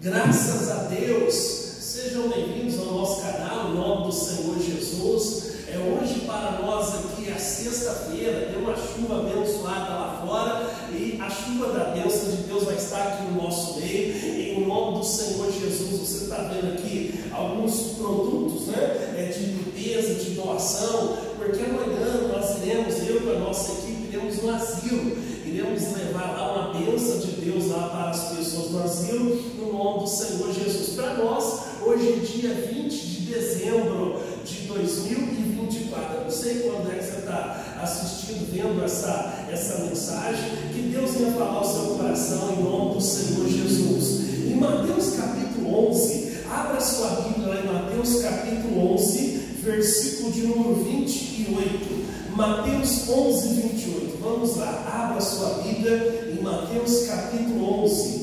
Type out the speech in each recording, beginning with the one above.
Graças a Deus, sejam bem-vindos ao nosso canal, em nome do Senhor Jesus. Hoje para nós aqui é sexta-feira, tem uma chuva abençoada lá fora e a chuva da bênção de Deus vai estar aqui no nosso meio, em nome do Senhor Jesus. Você está vendo aqui alguns produtos, de limpeza, de doação, porque amanhã nós iremos, eu e a nossa equipe, iremos no asilo, iremos levar lá uma bênção de Deus lá para as pessoas do asilo, no nome do Senhor Jesus. Para nós, hoje é dia 20 de dezembro de 2024. Eu não sei quando é que você está assistindo, vendo essa mensagem, que Deus venha falar ao seu coração em nome do Senhor Jesus. Em Mateus capítulo 11, abra sua Bíblia lá em Mateus capítulo 11, versículo de número 28. Mateus 11, 28. Vamos lá, abra sua Bíblia em Mateus capítulo 11.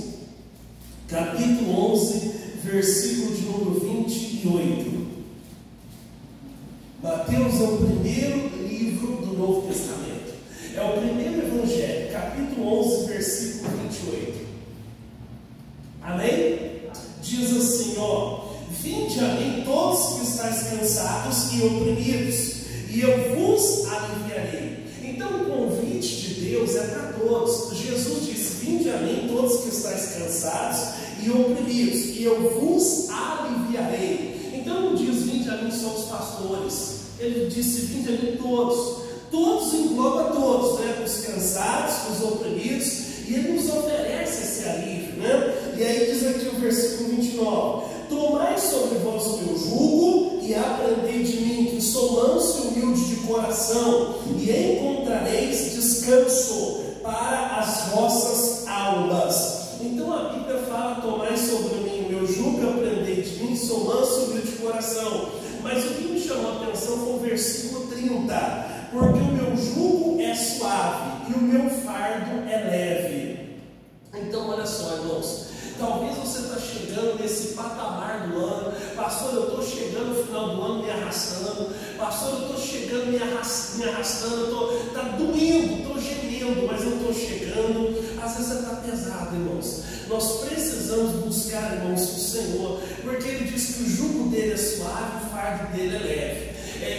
Capítulo 11, versículo de número 28. Mateus é o primeiro livro do Novo Testamento. É o primeiro evangelho, capítulo 11, versículo 28. Amém? Diz assim, vinde a mim todos que estáis cansados e oprimidos, e eu vos aliviarei. Então o convite de Deus é para todos. Jesus disse, vinde a mim todos que estáis cansados e oprimidos, e eu vos aliviarei. Então não diz, vinde a mim só os pastores. Ele disse, vinde a mim todos. Todos engloba todos, os cansados, os oprimidos, e ele nos oferece esse alívio, E aí diz aqui o versículo 29, tomai sobre vós o meu jugo e aprendei de mim, que sou manso e humilde de coração, e encontrareis descanso para as vossas almas. Então a Bíblia fala, tomai sobre mim o meu jugo e aprendei de mim, que sou manso e humilde de coração. Mas o que me chamou a atenção foi o versículo 30, porque o meu jugo é suave e o meu fardo é leve. Então olha só, irmãos, talvez você está chegando nesse patamar do ano, pastor, eu estou chegando no final do ano me arrastando, pastor, eu estou chegando me arrastando, está doendo, estou gemendo, mas eu estou chegando. Às vezes está pesado, irmãos. Nós precisamos buscar, irmãos, o Senhor, porque Ele diz que o jugo dele é suave, o fardo dele é leve.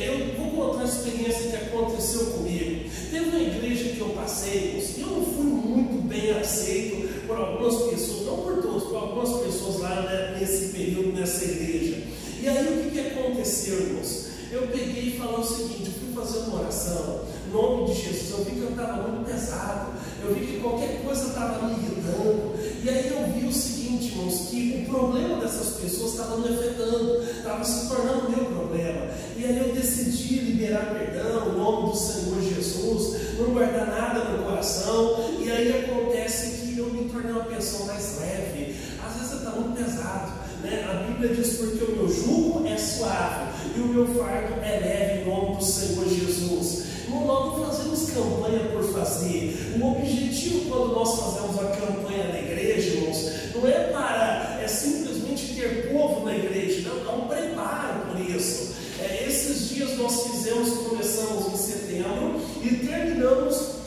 Eu vou contar uma experiência que aconteceu comigo. Teve uma igreja que eu passei, irmãos, e eu não fui muito bem aceito por algumas pessoas, não por todos, por algumas pessoas lá nesse período, nessa igreja. E aí o que aconteceu, irmãos? Eu peguei e falei o seguinte, eu fui fazer uma oração, em nome de Jesus, eu vi que eu estava muito pesado, eu vi que qualquer coisa estava me irritando, e aí eu vi o seguinte, irmãos, que o problema dessas pessoas estava me afetando, estava se tornando meu problema, e aí eu decidi liberar perdão, em nome do Senhor Jesus, não guardar nada no coração, e aí acontece que eu me tornei uma pessoa mais leve. Às vezes está muito pesado, A Bíblia diz, porque o meu jugo é suave e o meu fardo é leve, em nome do Senhor Jesus. Nós não fazemos campanha por fazer. O objetivo quando nós fazemos a campanha na igreja, irmãos, não é para simplesmente ter povo na igreja, não, há um preparo por isso. Esses dias nós começamos em setembro e terminamos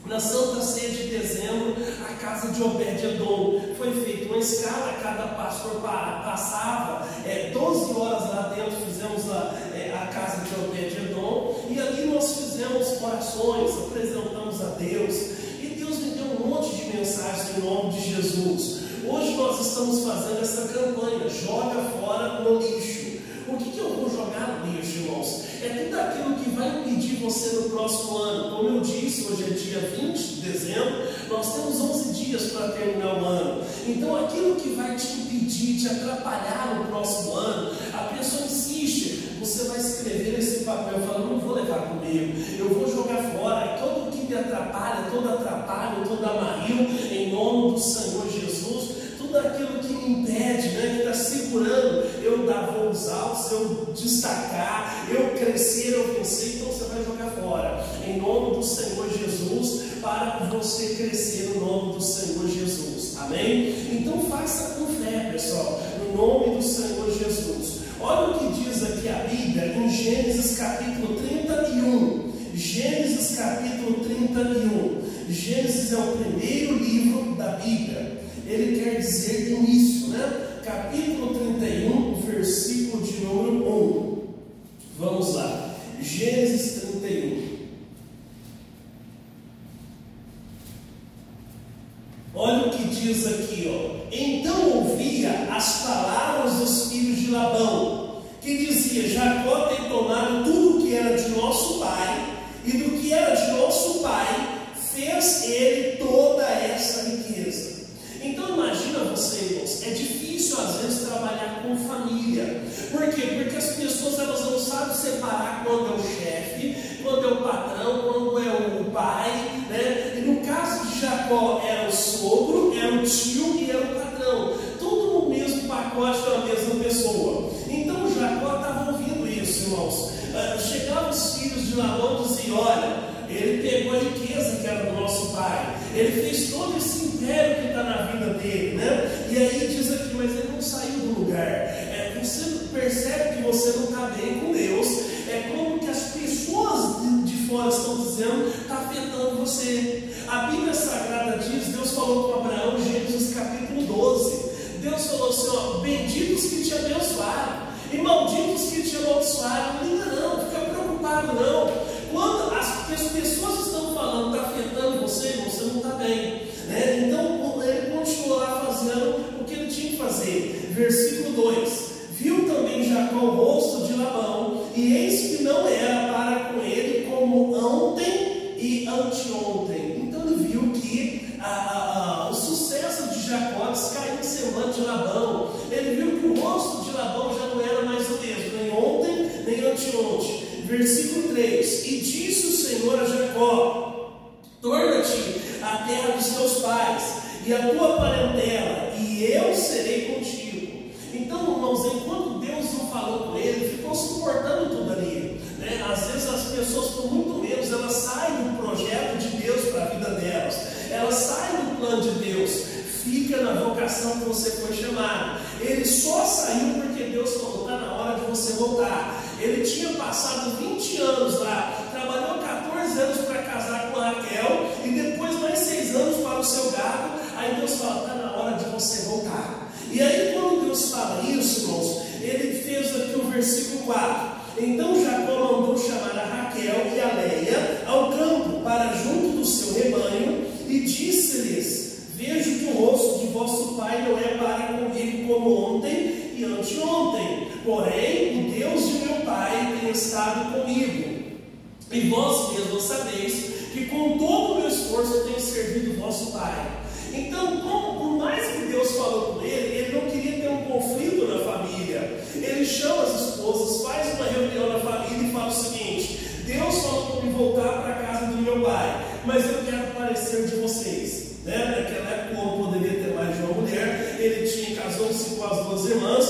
na Santa Ceia de dezembro, a casa de Obed-Edom. Foi feita uma escala, cada pastor passava 12 horas lá dentro, fizemos a casa de Obed-Edom, e ali nós fizemos orações, apresentamos a Deus, e Deus me deu um monte de mensagens em nome de Jesus. Hoje nós estamos fazendo essa campanha, joga fora no lixo. O que eu vou jogar no lixo, irmãos? É tudo aquilo que vai impedir você no próximo ano. Como eu disse, hoje é dia 20 de dezembro, nós temos 11 dias para terminar o ano. Então aquilo que vai te impedir, te atrapalhar no próximo ano, a pessoa insiste, você vai escrever nesse papel, falando, não vou levar comigo, eu vou jogar fora, todo o que me atrapalha, todo atrapalho, todo amarrio, em nome do Senhor Jesus, tudo aquilo que me impede, que está segurando eu dar voos altos, eu destacar, eu crescer, eu vencer, então você vai jogar fora, em nome do Senhor Jesus, para você crescer no nome do Senhor Jesus, amém? Então faça com fé, pessoal, no nome do Senhor Jesus. Olha o que diz aqui a Bíblia em Gênesis capítulo 31. Gênesis capítulo 31. Gênesis é o primeiro livro da Bíblia. ele quer dizer início, né? Capítulo 31, versículo de número 1. Vamos lá. Gênesis 31. Olha o que diz aqui, ó. Então ouvia as palavras dos filhos de Labão, que dizia: Jacó tem tomado tudo o que era de nosso pai, e do que era de nosso pai fez ele toda essa riqueza. Então imagina você, irmãos, é difícil às vezes trabalhar com família. Por quê? Porque as pessoas elas não sabem separar quando é o chefe, quando é o patrão, quando é o pai, né? E no caso de Jacó era o sogro, era o tio e era o patrão. Tudo no mesmo pacote da mesma pessoa. Então Jacó estava ouvindo isso, irmãos. Chegavam os filhos de Labão e diziam: olha, ele pegou a riqueza que era do nosso pai, ele fez todo esse império que está na vida dele, né? E aí diz aqui: mas ele não saiu do lugar. Você percebe que você não está bem com Deus. É como que as pessoas de fora estão dizendo, está afetando você. A Bíblia Sagrada diz, Deus falou com Abraão em Gênesis capítulo 12. Deus falou assim: ó, benditos que te abençoaram e malditos que te amaldiçoaram. Não liga não, fica preocupado não. Quando as pessoas estão falando, está afetando você não está bem, né? Então ele continuou lá fazendo o que ele tinha que fazer. Versículo 2: viu também Jacó o rosto de Labão, e eis que não era para com ele como ontem e anteontem. Então ele viu que o sucesso de Jacó descaiu no semblante de Labão. Ele viu que o rosto de Labão já não era mais o mesmo, nem ontem, nem anteontem. Versículo 3: e disse o Senhor a Jacó: torna-te à terra dos teus pais e a tua parentela, e eu serei contigo. Então, irmãos, enquanto Deus não falou com ele, ficou suportando tudo ali, né? Às vezes as pessoas, por muito menos, elas saem do projeto de Deus para a vida delas, elas saem do plano de Deus, fica na vocação que você foi chamado. Ele só saiu porque Deus falou: está na hora de você voltar. Ele tinha passado 20 anos lá, trabalhou 14 anos para casar com Raquel, e depois mais 6 anos para o seu gado. Aí Deus fala: está na hora de você voltar. E aí quando Deus fala isso, irmãos, ele fez aqui o versículo 4. Então Jacó mandou chamar a Raquel e a Leia ao campo para junto do seu rebanho, e disse-lhes: vejo que o rosto de vosso pai não é para comigo como ontem e anteontem, porém o Deus de meu pai tem estado comigo, e vós mesmos sabeis que com todo o meu esforço eu tenho servido o vosso pai. Então, por mais que Deus falou com ele não queria ter um conflito na família. Ele chama as esposas, faz uma reunião na família e fala o seguinte: Deus falou para me voltar para a casa do meu pai, mas eu quero parecer de vocês, né? Naquela época o homem poderia ter mais de uma mulher. Ele casou-se com as 2 irmãs,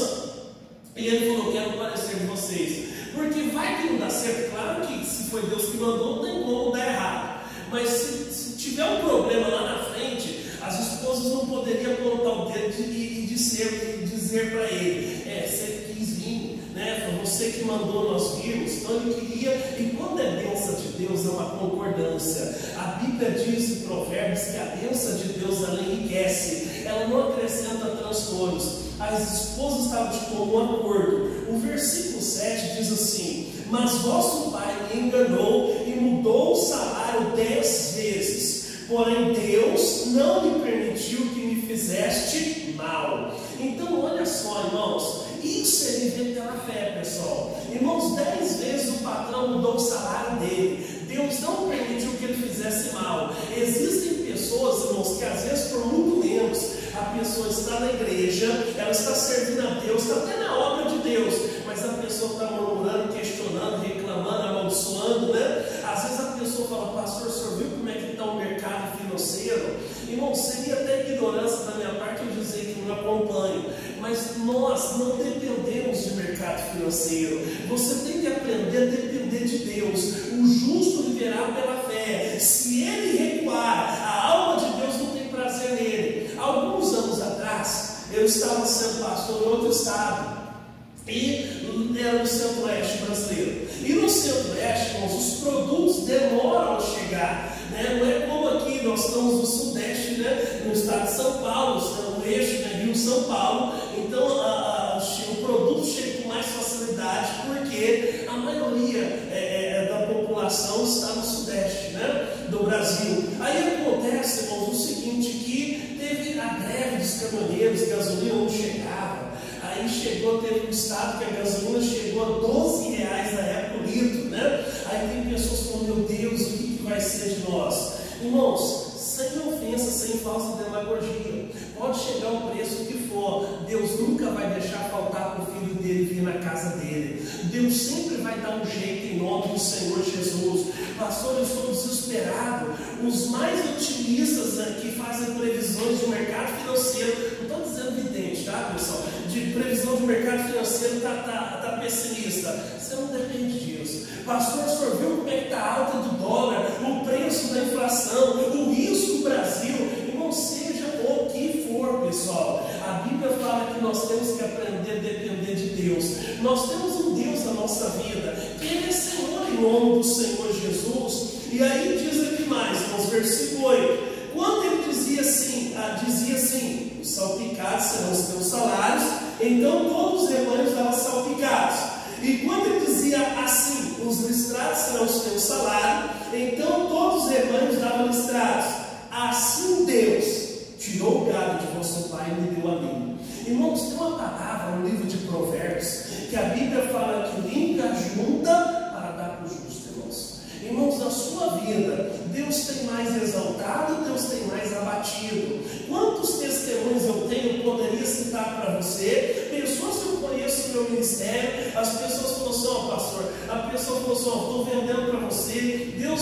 e ele falou: quero parecer de vocês, porque vai que não dá certo. Claro que se foi Deus que mandou, não tem como dar errado, mas se tiver um problema lá na frente, as esposas não poderiam apontar o dedo e dizer para ele: você quis vir, né? Foi você que mandou nós virmos. Então ele queria. E quando é bênção de Deus, é uma concordância. A Bíblia diz em Provérbios que a bênção de Deus ela enriquece, ela não acrescenta transtornos. As esposas estavam de comum acordo. O versículo 7 diz assim: mas vosso pai me enganou e mudou o salário 10 vezes. Porém Deus não me permitiu que me fizeste mal. Então olha só, irmãos, isso é viver pela fé, pessoal. Irmãos, 10 vezes o patrão mudou o salário dele. Deus não permitiu que ele fizesse mal. Existem pessoas, irmãos, que às vezes por muito menos a pessoa está na igreja, ela está servindo a Deus, está até na obra de Deus, mas a pessoa está murmurando, questionando, reclamando, amaldiçoando, né? Às vezes a pessoa fala: pastor, o senhor viu como é que está o mercado financeiro? Irmão, seria até ignorância da minha parte eu dizer que não acompanho, mas nós não dependemos de mercado financeiro. Você tem que aprender a depender de Deus. O justo viverá pela fé. Se ele recuar, a alma de Deus não tem prazer nele. Alguns anos atrás, eu estava sendo pastor em outro estado, e era no centro-oeste brasileiro. E no centro-oeste, os produtos demoram a chegar, né? Não é como aqui, nós estamos no sudeste, né? No estado de São Paulo, eixo, né, Rio-São Paulo, então o produto chega com mais facilidade, porque a maioria da população está no sudeste, né, do Brasil. Aí acontece, irmãos, o seguinte, que teve a greve dos caminhoneiros, gasolina não chegava. Aí teve um estado que a gasolina chegou a R$12 na época o litro, né? Aí tem pessoas que falam, meu Deus, o que vai ser de nós? Irmãos, sem ofensa, sem falsa demagogia, pode chegar o preço que for, Deus nunca vai deixar faltar para o filho dele vir na casa dele. Deus sempre vai dar um jeito em nome do Senhor Jesus. Pastor, eu estou desesperado. Os mais otimistas que fazem previsões de mercado financeiro, não estou dizendo vidente, tá, pessoal? De previsão de mercado financeiro está pessimista. Você não depende disso. Pastor, o senhor viu como é que está a alta do dólar, o preço da inflação, o risco do Brasil? Irmão, seja o que for, pessoal. A Bíblia fala que nós temos que aprender a depender de Deus. Nós temos um Deus na nossa vida, que Ele é Senhor em nome do Senhor Jesus. E aí diz aqui mais, irmãos, versículo 8. Quando ele dizia assim, os salpicados serão os teus salários, então todos os rebanhos davam salpicados. E quando ele dizia assim, os listrados serão os teus salários, então todos os rebanhos davam listrados. Assim Deus tirou o gado de vosso pai e me deu a mim. Irmãos, tem uma palavra no livro de Provérbios, que a Bíblia fala que limpa a junta para dar para o justo, irmãos. Irmãos, na sua vida, Deus tem mais exaltado, Deus tem mais abatido. Quantos testemunhos eu tenho, poderia citar para você? Pessoas que eu conheço no meu ministério, as pessoas falam assim, pastor, a pessoa falou assim, estou vendendo para você, Deus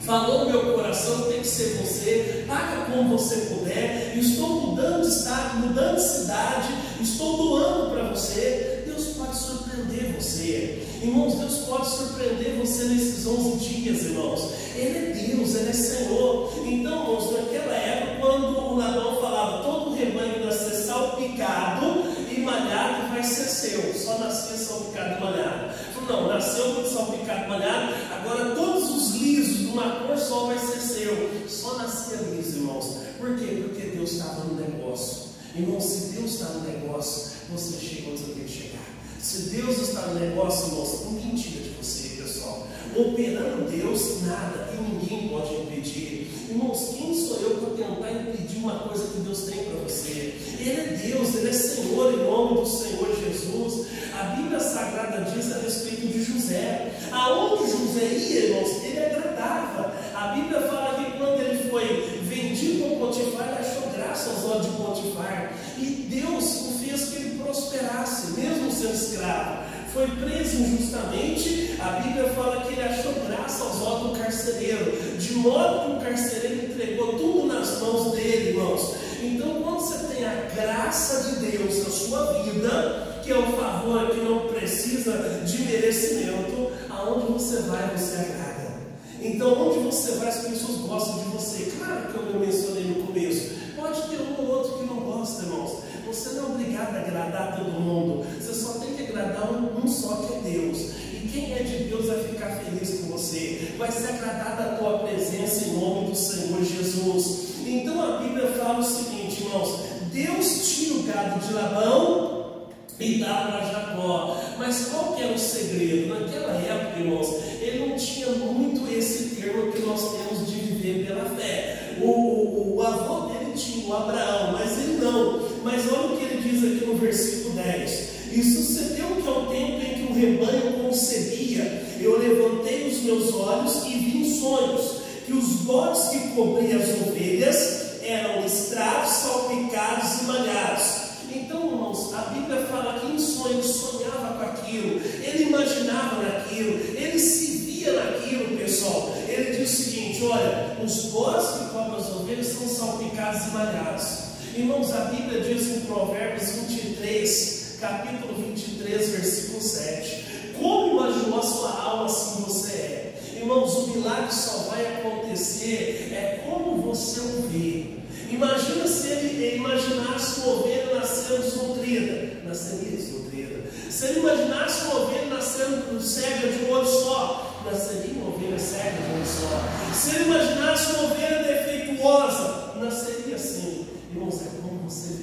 falou no meu coração, tem que ser você, paga como você puder, estou mudando de estado, mudando de cidade, estou doando para você. Deus pode surpreender você. Irmãos, Deus pode surpreender você nesses 11 dias, irmãos. Ele é Deus, Ele é Senhor. Então, irmãos, naquela época, quando o Labão falava, todo o rebanho vai ser salpicado e malhado, vai ser seu. Só nascia salpicado e malhado. Não, nasceu com salpicado e malhado, agora todos os lisos de uma cor só vai ser seu. Só nascia liso, irmãos. Por quê? Porque Deus estava no negócio. Irmãos, se Deus está no negócio, você chega onde você tem que chegar. Se Deus está no negócio, irmãos, ninguém tira de você, pessoal. Operando Deus, nada, e ninguém pode impedir. Irmãos, quem sou eu para tentar impedir uma coisa que Deus tem para você? Ele é Deus, Ele é Senhor em nome do Senhor Jesus. A Bíblia Sagrada diz a respeito de José. Aonde José ia, irmãos, ele agradava. A Bíblia fala que quando ele foi vendido por Potifar, ele achou graça aos olhos de Potifar. E Deus o fez que ele prosperasse, mesmo sendo escravo. Foi preso injustamente, a Bíblia fala que ele achou graça aos olhos do carcereiro, de modo que o carcereiro entregou tudo nas mãos dele, irmãos. Então, quando você tem a graça de Deus na sua vida, que é um favor que não precisa de merecimento, aonde você vai, você agrada. Então, onde você vai, as pessoas gostam de você. Claro que eu mencionei no começo, pode ter um ou outro que não gosta, irmãos. Você não é obrigado a agradar todo mundo. Você só tem que agradar um só, que é Deus. E quem é de Deus vai ficar feliz com você. Vai ser agradado a tua presença em nome do Senhor Jesus. Então a Bíblia fala o seguinte, irmãos. Deus tira o gado de Labão e dá para Jacó. Mas qual que era o segredo? Naquela época, irmãos, ele não tinha muito esse termo que nós temos de viver pela fé. O avô dele tinha, o Abraão, mas ele não. Mas olha o que ele diz aqui no versículo 10. E sucedeu que ao tempo em que o rebanho concebia, eu levantei os meus olhos e vi em sonhos que os bodes que cobriam as ovelhas eram listrados, salpicados e malhados. Então, irmãos, a Bíblia fala que em sonhos sonhava com aquilo, ele imaginava naquilo, ele se via naquilo, pessoal. Ele diz o seguinte, olha, os bodes que cobrem as ovelhas são salpicados e malhados. Irmãos, a Bíblia diz em Provérbios 23, capítulo 23, versículo 7. Como imaginou a sua alma, assim você é. Irmãos, o milagre só vai acontecer como você o vê. Imagina se ele imaginasse uma ovelha nascendo desnutrida. Nasceria desnutrida. Se ele imaginasse uma ovelha nascendo cega de um olho só, nasceria uma ovelha cega de um olho só. Se ele imaginasse uma ovelha defeituosa, nasceria assim. Irmãos, é como você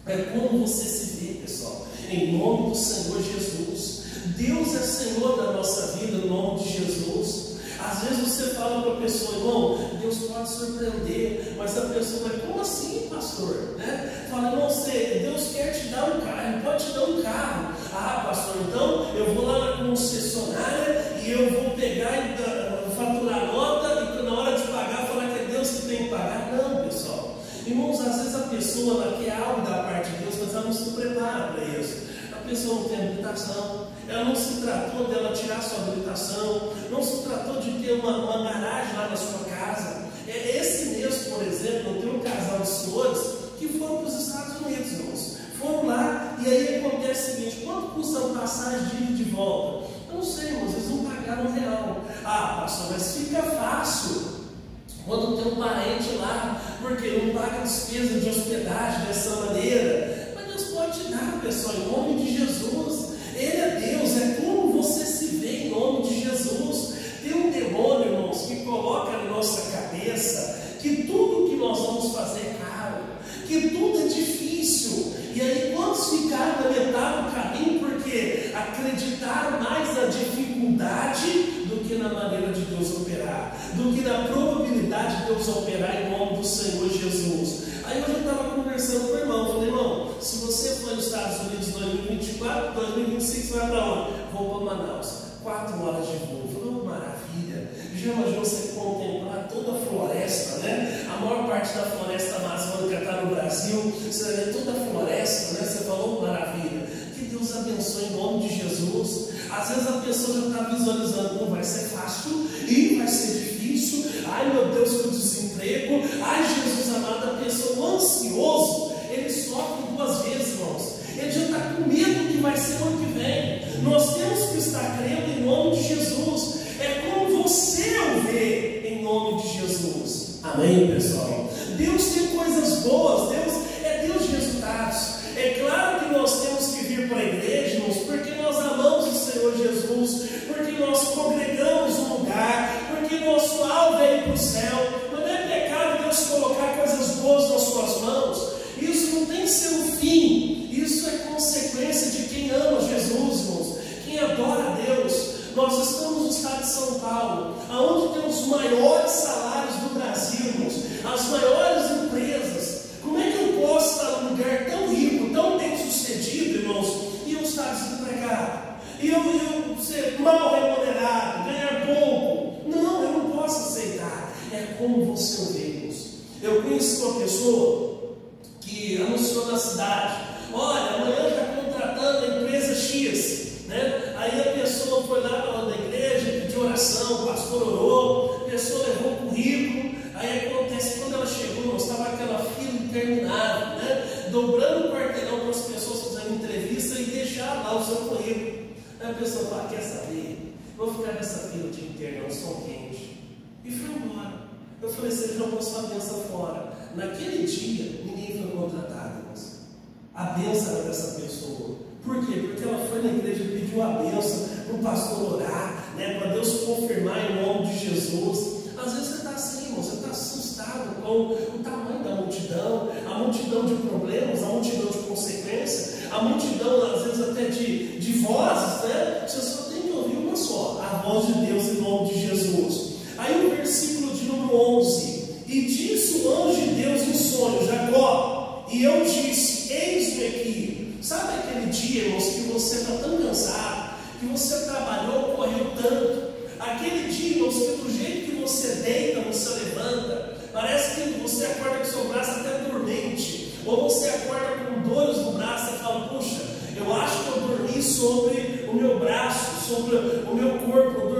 É como você se vê, pessoal, em nome do Senhor Jesus. Deus é Senhor da nossa vida, em nome de Jesus. Às vezes você fala para a pessoa, irmão, Deus pode surpreender, mas a pessoa vai, como assim, pastor? Fala, irmão, Deus quer te dar um carro, Ele pode te dar um carro. Ah, pastor, então eu vou lá na concessionária e eu vou pegar e faturar a nota e na hora de pagar falar que é Deus que tem que pagar. Não, pessoal. Irmãos, às vezes a pessoa ela quer algo da parte de Deus, mas ela não se prepara para isso. A pessoa não tem habilitação, ela não se tratou dela tirar sua habilitação, não se tratou de ter uma garagem lá na sua casa. Esse mês, por exemplo, eu tenho um casal de senhores que foram para os Estados Unidos, irmãos. Foram lá e aí acontece o seguinte: quanto custa a passagem de ida e de volta? Eu não sei, irmãos, eles não pagaram real. Ah, pastor, mas fica fácil quando tem um parente lá, porque não paga despesa de hospedagem dessa maneira. Mas Deus pode te dar, pessoal, em nome de Jesus. Ele é Deus, é como você se vê em nome de Jesus. Tem um demônio, irmãos, que coloca na nossa cabeça que tudo que nós vamos fazer é caro, que tudo é difícil. E aí quantos ficaram na metade do caminho porque acreditaram mais na dificuldade do que na maneira de Deus operar, do que na probabilidade de Deus operar em nome do Senhor Jesus. Aí eu estava conversando com o irmão, falei, irmão, se você for nos Estados Unidos em 2024, 2025 você vai para onde? Vou para Manaus, 4 horas de voo. Falei, oh, maravilha. Já imaginou você contemplar toda a floresta, né? A maior parte da floresta amazônica está no Brasil, você vai ver toda a floresta, né? Você falou, oh, maravilha. Que Deus abençoe em nome de Jesus. Às vezes a pessoa já está visualizando, não vai ser fácil, e vai ser difícil, ai meu Deus, que desemprego, ai Jesus amado, a pessoa ansioso, ele sofre 2 vezes, irmãos. Ele já está com medo que vai ser o ano que vem. Nós temos que estar crendo em nome de Jesus. É como você o vê em nome de Jesus. Amém, pessoal? Deus tem coisas boas, Deus é Deus de resultados. É claro que nós temos que vir para a igreja, irmãos, porque nós amamos o Senhor Jesus, porque nós congregamos um lugar, porque nosso alvo é ir para o céu. Não é pecado Deus colocar coisas boas nas suas mãos. Isso não tem que ser o fim, isso é consequência de quem ama Jesus, irmãos, quem adora a Deus. Nós estamos no estado de São Paulo, onde tem os maiores salários do Brasil, irmãos, as maiores empresas. Como é que eu posso estar num lugar tão rico, tão bem sucedido, irmãos, e eu estar desempregado? E eu ser mal remunerado, ganhar pouco? Não, eu não posso aceitar. É como você o vê, irmãos. Eu conheci uma pessoa que anunciou na cidade: olha, amanhã está contratando a empresa X, né? Aí a pessoa foi lá na igreja, pediu oração, o pastor orou, a pessoa levou o currículo. Aí acontece, quando ela chegou, estava aquela fila interminável, né? Dobrando o quarteirão para as pessoas fazendo entrevista e deixar lá o seu currículo. Aí a pessoa fala: quer saber? Vou ficar nessa fila o dia inteiro, não sol quente. E foi embora. Eu falei: você jogou sua bênção fora. Naquele dia, ninguém foi contratado, irmãos. A bênção era dessa pessoa. Por quê? Porque ela foi na igreja e pediu a bênção para o pastor orar, né? Para Deus confirmar em nome de Jesus. Às vezes você está assim, irmão, você está assustado com o tamanho da multidão, a multidão de problemas, a multidão de consequências, a multidão, às vezes, até de vozes, né? Você só tem que ouvir uma só, a voz de Deus em nome de Jesus. Aí o versículo de número 11: e disse o anjo de Deus em sonho: Jacó. E eu disse: eis-me aqui. Sabe aquele dia, irmãos, que você está tão cansado, que você trabalhou, correu tanto? Aquele dia, irmãos, que do jeito que você deita, você levanta, parece que você acorda com o seu braço até dormente, ou você acorda com dores no braço e fala: puxa, eu acho que eu dormi sobre o meu braço, sobre o meu corpo, eu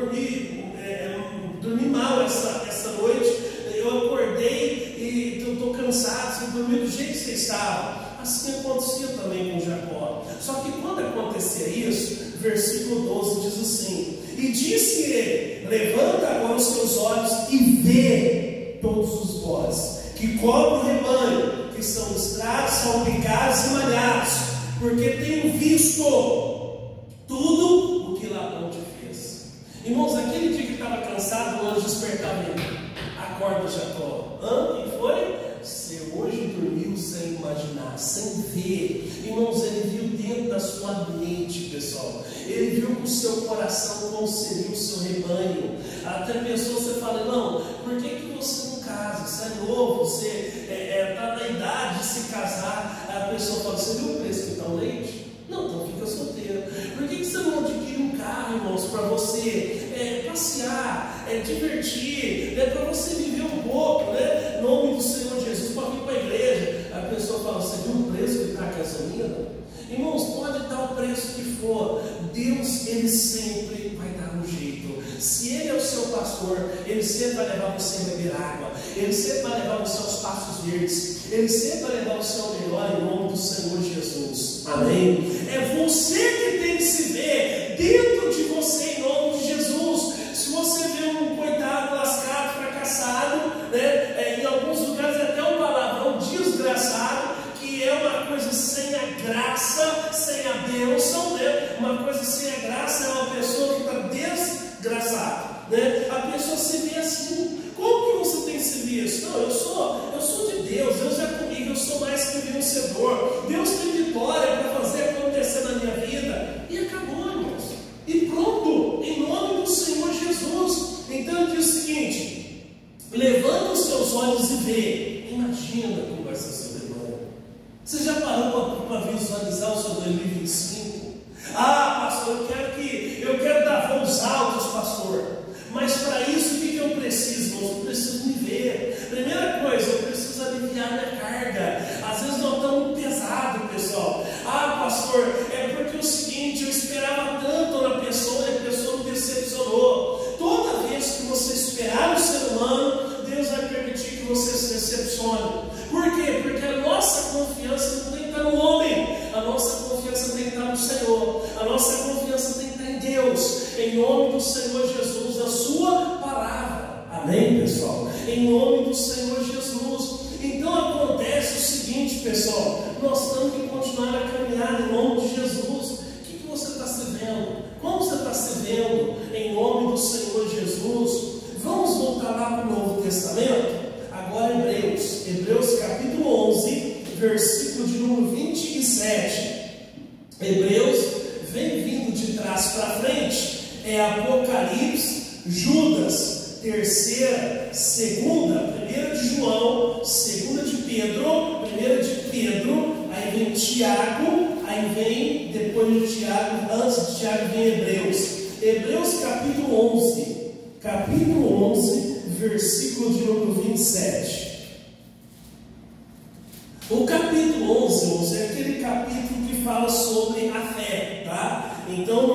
dormi mal essa noite, eu acordei e eu estou cansado, você dormiu do jeito que você estava. Assim acontecia também com Jacó. Só que quando acontecia isso, versículo 12 diz assim: e disse ele: levanta agora os teus olhos e vê todos os bodes que cobrem o rebanho, que são listrados, salpicados e malhados, porque tenho visto tudo o que Labão te fez. Irmãos, aquele dia que estava cansado, o anjo despertava ele: acorda, Jacó. Quem foi? você hoje dormiu sem imaginar, sem ver. Irmãos, Ele viu dentro da sua mente, pessoal. Ele viu com o seu coração como seria o seu rebanho. Até pessoas, você fala, não, por que você não casa? Você é novo, você está na idade de se casar. A pessoa fala, você viu o preço que está o leite? Não, então fica solteiro. Por que você não adquire um carro, irmãos, para você passear, divertir, para você viver um pouco, né? Em nome do Senhor Jesus, para vir para a igreja. A pessoa fala, você viu o preço que está a gasolina? Irmãos, pode dar o preço que for, Deus, Ele sempre vai dar um jeito. Se Ele é o seu pastor, Ele sempre vai levar você a beber água, Ele sempre vai levar você aos pastos verdes, Ele sempre vai levar você ao melhor, em nome do Senhor Jesus. Amém? É você que tem que se ver dentro de você, em nome de Jesus. Se você vê um coitado lascado, fracassado, né? Em alguns lugares até um palavrão desgraçado, que é uma coisa sem a graça, sem a bênção, né? Uma coisa sem a graça é uma pessoa que está desgraçada, né? A pessoa se vê assim. Como que você tem que se ver isso? Não, eu sou de Deus, Deus é comigo, eu sou mais que vencedor, Deus tem vitória para fazer acontecer na minha vida, e acabou, irmãos, e pronto, em nome do Senhor Jesus. Então ele diz o seguinte: levanta os seus olhos e vê. Imagina como vai ser seu rebanho. Você já parou para visualizar o seu 2025? Ah, pastor, eu quero dar voos altos, pastor. Mas para isso, o que eu preciso? Eu preciso me ver. Primeira coisa, eu preciso aliviar minha carga. Às vezes não está muito pesado, pessoal. Ah, pastor, é porque é o seguinte, eu esperava tanto na pessoa e a pessoa me decepcionou. Toda vez que você esperar no ser humano, Deus vai permitir que você se decepcione. Por quê? Porque a nossa confiança não tem que estar no homem, a nossa confiança tem que estar no Senhor, a nossa confiança tem que estar em Deus, em nome do Senhor Jesus, a sua palavra. Amém, pessoal? Em nome do Senhor Jesus. Então acontece o seguinte, pessoal, nós temos que continuar a caminhar em nome de Jesus. O que você está se vendo? Como você está se vendo em nome do Senhor Jesus? Vamos voltar lá para o Novo Testamento? Agora Hebreus capítulo 11, versículo de número 27. Hebreus vem vindo de trás para frente. É Apocalipse, Judas, terceira, segunda, primeira de João, segunda de Pedro, primeira de Pedro, aí vem Tiago, aí vem, depois de Tiago, antes de Tiago vem Hebreus capítulo 11, versículo de número 27. O capítulo 11, é aquele capítulo que fala sobre a fé, tá? Então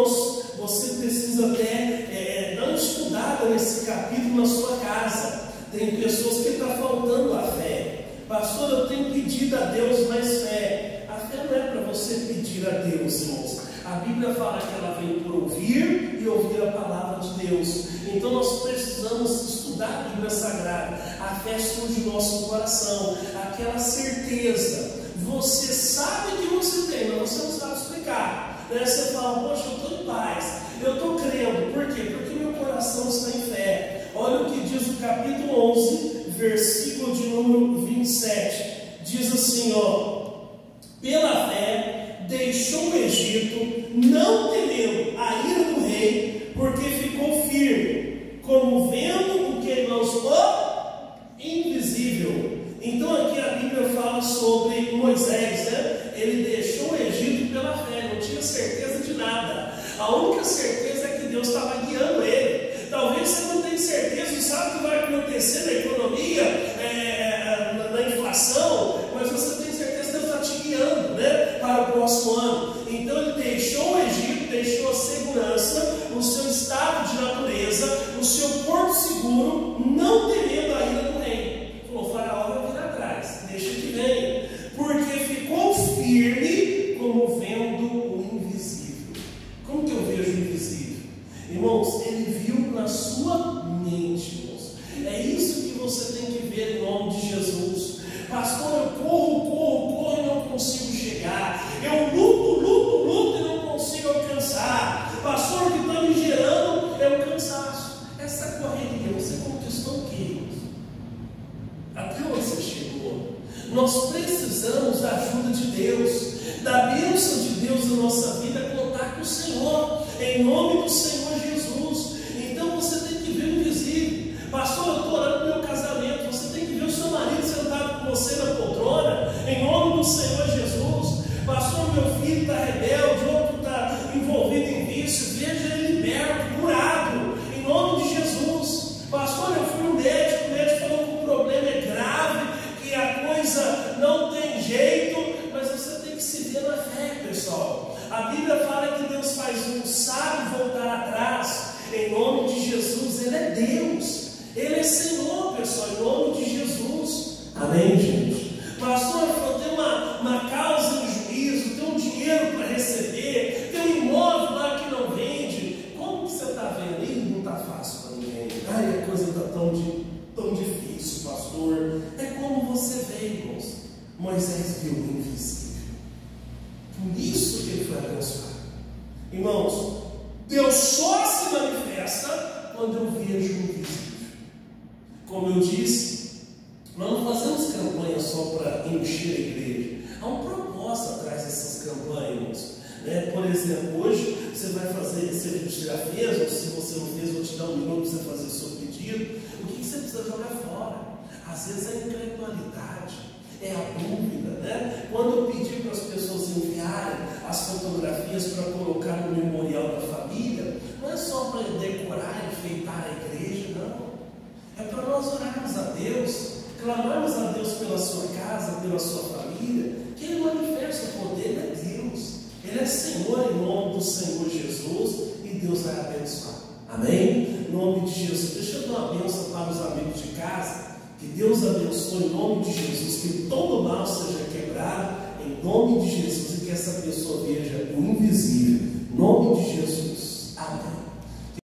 você precisa até dar uma estudada nesse capítulo na sua casa. Tem pessoas que estão faltando a fé. Pastor, eu tenho pedido a Deus mais fé. A fé não é para você pedir a Deus, irmãos. A Bíblia fala que ela vem por ouvir e ouvir a palavra de Deus. Então nós precisamos estudar a Bíblia Sagrada. A fé surge no nosso coração, aquela certeza. Você sabe que você tem, mas você não sabe explicar. Você fala, poxa, eu estou em paz, eu estou crendo. Por quê? Porque meu coração está em fé. Olha o que diz o capítulo 11, versículo de número 27. Diz assim, pela fé deixou o Egito, não temendo a ira do rei, porque ficou firme, como vendo o que irmãos invisível. Então aqui a Bíblia fala sobre Moisés, né? Ele deixou o Egito pela fé, não tinha certeza de nada. A única certeza é que Deus estava guiando ele. Talvez você não tenha certeza, não sabe o que vai acontecer na economia, na inflação, mas você tem certeza que Deus está te guiando, né, para o próximo ano. Então ele deixou o Egito, deixou a segurança, o seu estado de natureza, o seu porto seguro, não temendo a ira do rei. Falou, o faraó vai vir atrás, deixa que venha, porque ficou firme como vendo o invisível. Como que eu vejo o invisível? Irmãos, ele viu na sua mente, irmãos. É isso que você tem que ver em nome de Jesus. Pastor, eu corro e não consigo chegar. Eu luto e não consigo alcançar. Pastor, o que está me gerando é o cansaço. Essa correria, você conquistou o quê? Até onde você chegou? bênção de Deus na nossa vida é contar com o Senhor, em nome do Senhor Jesus. Então você tem que ver o invisível. Pastor, eu estou orando no meu casamento. Você tem que ver o seu marido sentado com você na poltrona, em nome do Senhor Jesus. Pastor, meu filho está rebelde, outro está envolvido em vício. Veja ele liberto, curado, em nome de Jesus. Pastor, eu fui um médico, o médico falou que o problema é grave, que a coisa não tem jeito, mas você tem que se ver na fé, pessoal. A Bíblia fala que Deus faz um sábio voltar atrás, em nome de Jesus. Ele é Deus, Ele é Senhor, pessoal, em nome de Jesus. Amém, gente? Pastor, eu tenho uma causa em juízo, tenho um dinheiro para receber, tenho um imóvel lá que não vende. Como que você está vendo? Ih, não está fácil para ninguém. Ai, a coisa está tão difícil, pastor. É como você vê, irmãos. Moisés viu o invisível. Por isso que ele foi abençoado. Irmãos, Deus só se manifesta quando eu vejo o invisível. Como eu disse, nós não fazemos campanha só para encher a igreja. Há um propósito atrás dessas campanhas, né? Por exemplo, hoje você vai fazer, você já fez, ou se você não fez, vou te dar um minuto para você fazer o seu pedido. O que você precisa jogar fora? Às vezes é a incredulidade, é a dúvida, né? Quando eu pedi para as pessoas enviarem as fotografias para colocar no memorial da família, não é só para decorar e enfeitar a igreja, não. É para nós orarmos a Deus, clamarmos a Deus pela sua casa, pela sua família, que Ele manifesta o poder. Ele é Deus, Ele é Senhor, em nome do Senhor Jesus, e Deus vai abençoar. Amém? Em nome de Jesus. Deixa eu dar uma bênção para os amigos de casa. Que Deus abençoe em nome de Jesus, que todo mal seja quebrado, em nome de Jesus.